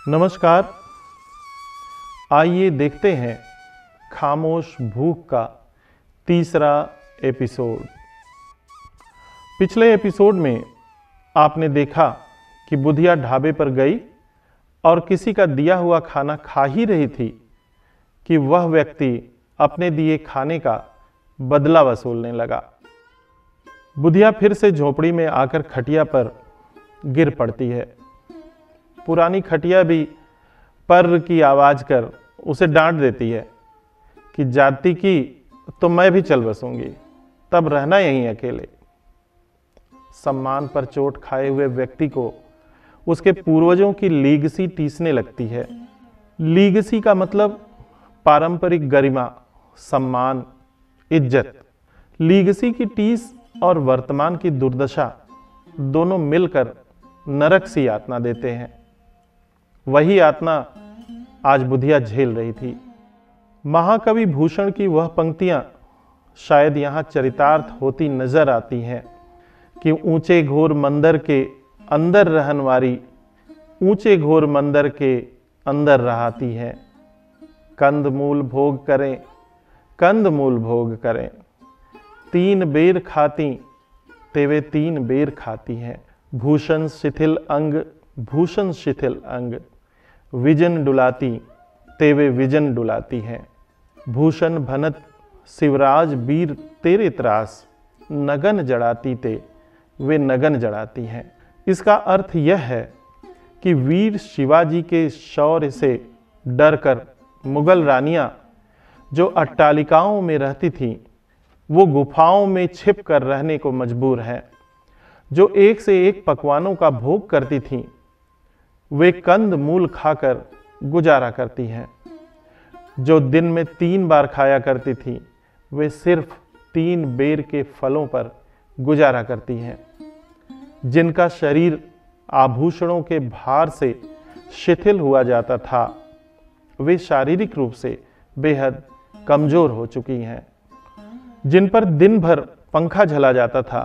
नमस्कार, आइए देखते हैं खामोश भूख का तीसरा एपिसोड। पिछले एपिसोड में आपने देखा कि बुधिया ढाबे पर गई और किसी का दिया हुआ खाना खा ही रही थी कि वह व्यक्ति अपने दिए खाने का बदला वसूलने लगा। बुधिया फिर से झोपड़ी में आकर खटिया पर गिर पड़ती है। पुरानी खटिया भी पर्र की आवाज कर उसे डांट देती है कि जाती की तो मैं भी चल बसूंगी, तब रहना यहीं अकेले। सम्मान पर चोट खाए हुए व्यक्ति को उसके पूर्वजों की लीगसी टीसने लगती है। लीगसी का मतलब पारंपरिक गरिमा, सम्मान, इज्जत। लीगसी की टीस और वर्तमान की दुर्दशा दोनों मिलकर नरक सी यातना देते हैं। वही यातना आज बुधिया झेल रही थी। महाकवि भूषण की वह पंक्तियां शायद यहां चरितार्थ होती नजर आती हैं कि ऊंचे घोर मंदिर के अंदर रहन वारी, ऊंचे घोर मंदिर के अंदर रहाती हैं। कंद मूल भोग करें, कंद मूल भोग करें, तीन बेर खाती तेवे तीन बेर खाती हैं। भूषण शिथिल अंग, भूषण शिथिल अंग, विजन डुलाती तेवे विजन डुलाती हैं। भूषण भनत शिवराज वीर तेरे त्रास, नगन जड़ाती ते वे नगन जड़ाती हैं। इसका अर्थ यह है कि वीर शिवाजी के शौर्य से डरकर मुगल रानियां जो अट्टालिकाओं में रहती थीं, वो गुफाओं में छिप कर रहने को मजबूर हैं। जो एक से एक पकवानों का भोग करती थीं, वे कंद मूल खाकर गुजारा करती हैं। जो दिन में 3 बार खाया करती थी, वे सिर्फ 3 बेर के फलों पर गुजारा करती हैं। जिनका शरीर आभूषणों के भार से शिथिल हुआ जाता था, वे शारीरिक रूप से बेहद कमजोर हो चुकी हैं। जिन पर दिन भर पंखा झला जाता था,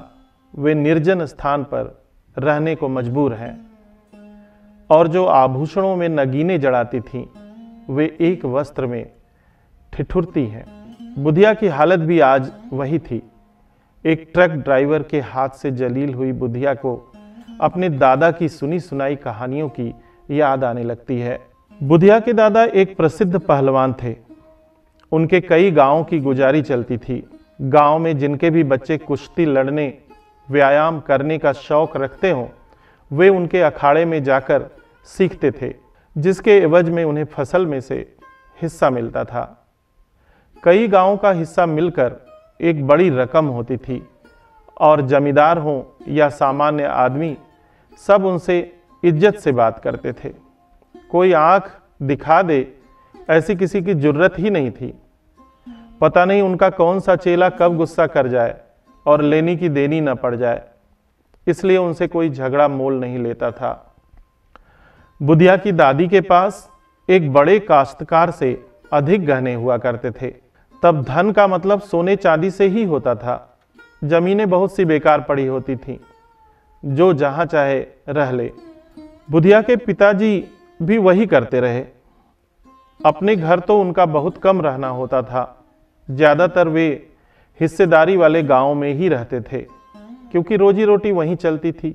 वे निर्जन स्थान पर रहने को मजबूर हैं। और जो आभूषणों में नगीने जड़ाती थीं, वे एक वस्त्र में ठिठुरती हैं। बुधिया की हालत भी आज वही थी। एक ट्रक ड्राइवर के हाथ से जलील हुई बुधिया को अपने दादा की सुनी सुनाई कहानियों की याद आने लगती है। बुधिया के दादा एक प्रसिद्ध पहलवान थे। उनके कई गांवों की गुजारी चलती थी। गांव में जिनके भी बच्चे कुश्ती लड़ने, व्यायाम करने का शौक रखते हों, वे उनके अखाड़े में जाकर सीखते थे, जिसके एवज में उन्हें फसल में से हिस्सा मिलता था। कई गांवों का हिस्सा मिलकर एक बड़ी रकम होती थी और जमींदार हों या सामान्य आदमी, सब उनसे इज्जत से बात करते थे। कोई आंख दिखा दे ऐसी किसी की जुर्रत ही नहीं थी। पता नहीं उनका कौन सा चेला कब गुस्सा कर जाए और लेनी की देनी न पड़ जाए, इसलिए उनसे कोई झगड़ा मोल नहीं लेता था। बुधिया की दादी के पास एक बड़े काश्तकार से अधिक गहने हुआ करते थे। तब धन का मतलब सोने चांदी से ही होता था। जमीनें बहुत सी बेकार पड़ी होती थीं, जो जहां चाहे रह ले। बुधिया के पिताजी भी वही करते रहे। अपने घर तो उनका बहुत कम रहना होता था। ज्यादातर वे हिस्सेदारी वाले गांवों में ही रहते थे, क्योंकि रोजी रोटी वहीं चलती थी।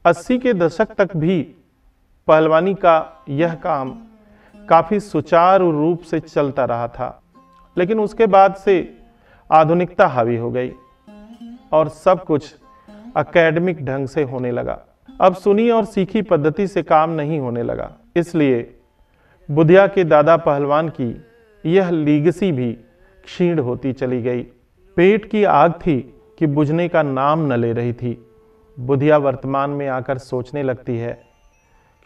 80 के दशक तक भी पहलवानी का यह काम काफी सुचारू रूप से चलता रहा था, लेकिन उसके बाद से आधुनिकता हावी हो गई और सब कुछ एकेडमिक ढंग से होने लगा। अब सुनी और सीखी पद्धति से काम नहीं होने लगा। इसलिए बुधिया के दादा पहलवान की यह लीगसी भी क्षीण होती चली गई। पेट की आग थी कि बुझने का नाम न ले रही थी। बुधिया वर्तमान में आकर सोचने लगती है,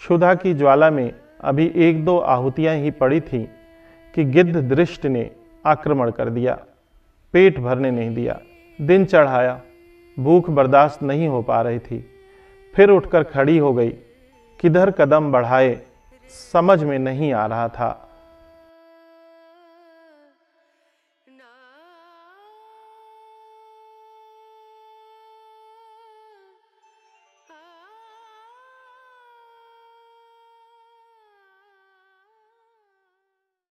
क्षुधा की ज्वाला में अभी 1-2 आहुतियां ही पड़ी थी कि गिद्ध दृष्ट ने आक्रमण कर दिया, पेट भरने नहीं दिया। दिन चढ़ाया, भूख बर्दाश्त नहीं हो पा रही थी। फिर उठकर खड़ी हो गई। किधर कदम बढ़ाए समझ में नहीं आ रहा था।